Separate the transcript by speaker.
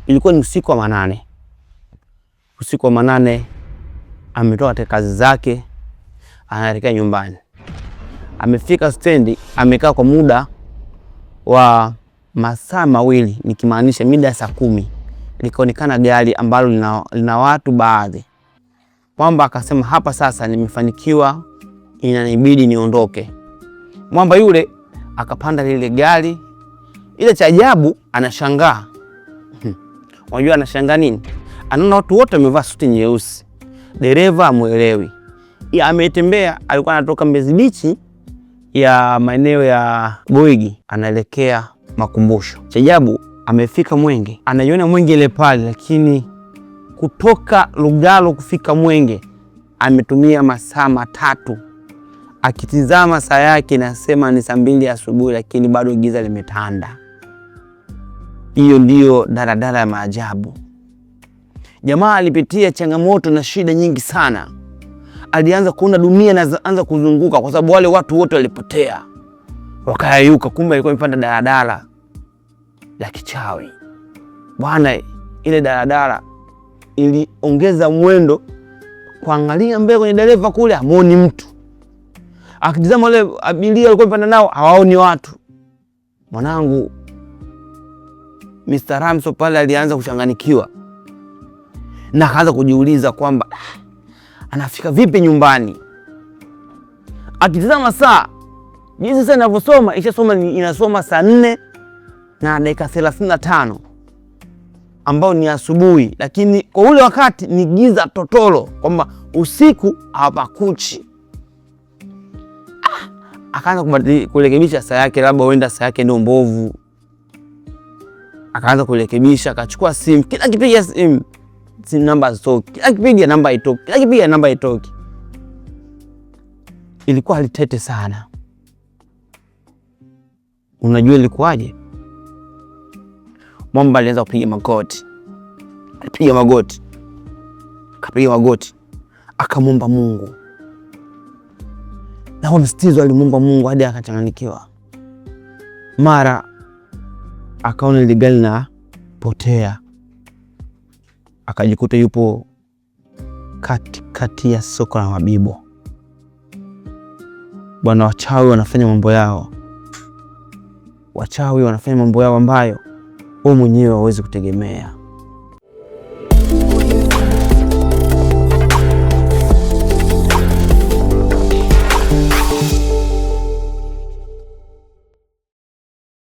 Speaker 1: Ilikuwa ni usiku wa manane. Usiku wa manane ametoka katika kazi zake, anaelekea nyumbani. Amefika stendi, amekaa kwa muda wa masaa mawili, nikimaanisha mida saa 10. Likaonekana gari ambalo lina watu baadhi. Mwamba akasema hapa sasa nimefanikiwa, inanibidi niondoke. Mwamba yule akapanda lile gari. Ile cha ajabu anashangaa. Unajua anashangaa nini? Anaona watu wote wamevaa suti nyeusi. Dereva amuelewi. Ametembea, alikuwa anatoka Mbezi Beach ya maeneo ya Boigi anaelekea Makumbusho. Cha ajabu amefika Mwenge. Anaiona Mwenge ile pale, lakini kutoka Lugalo kufika Mwenge ametumia masaa 3. Akitizama saa yake nasema ni saa 2 asubuhi, lakini bado giza limetanda. Hiyo ndiyo daladala ya maajabu. Jamaa alipitia changamoto na shida nyingi sana. Alianza kuona dunia inaanza kuzunguka kwa sababu wale watu wote walipotea. Wakayayuka, kumbe alikuwa amepanda daladala la kichawi. Bwana, ile daladala iliongeza mwendo, kuangalia mbele kwenye dereva kule hamuoni mtu. Akitizama wale abiria walikuwa wamepanda nao hawaoni watu. Mwanangu Mr. Ramso pale alianza kuchanganikiwa na akaanza kujiuliza kwamba anafika vipi nyumbani. Akitizama saa, jinsi sasa inavyosoma, inasoma saa 4 na dakika 35 ambao ni asubuhi, lakini kwa ule wakati ni giza totolo, kwamba usiku hapakuchi. Akaanza kurekebisha saa yake, labda huenda saa yake ndio mbovu. Akaanza kurekebisha, akachukua simu, kila kipiga simu namba zote, kila kipiga namba itoki, kila kipiga namba itoki. Ilikuwa halitete sana. Unajua ilikuwaje? Mwamba alianza kupiga magoti. Alipiga magoti. Akapiga magoti. Akamwomba Mungu. Na kwa msitizo alimwomba Mungu hadi akachanganyikiwa. Mara akaona ile gari na potea. Akajikuta yupo kati ya soko la Mabibo. Bwana, wachawi wanafanya mambo yao. Wachawi wanafanya mambo yao ambayo wewe mwenyewe hauwezi kutegemea.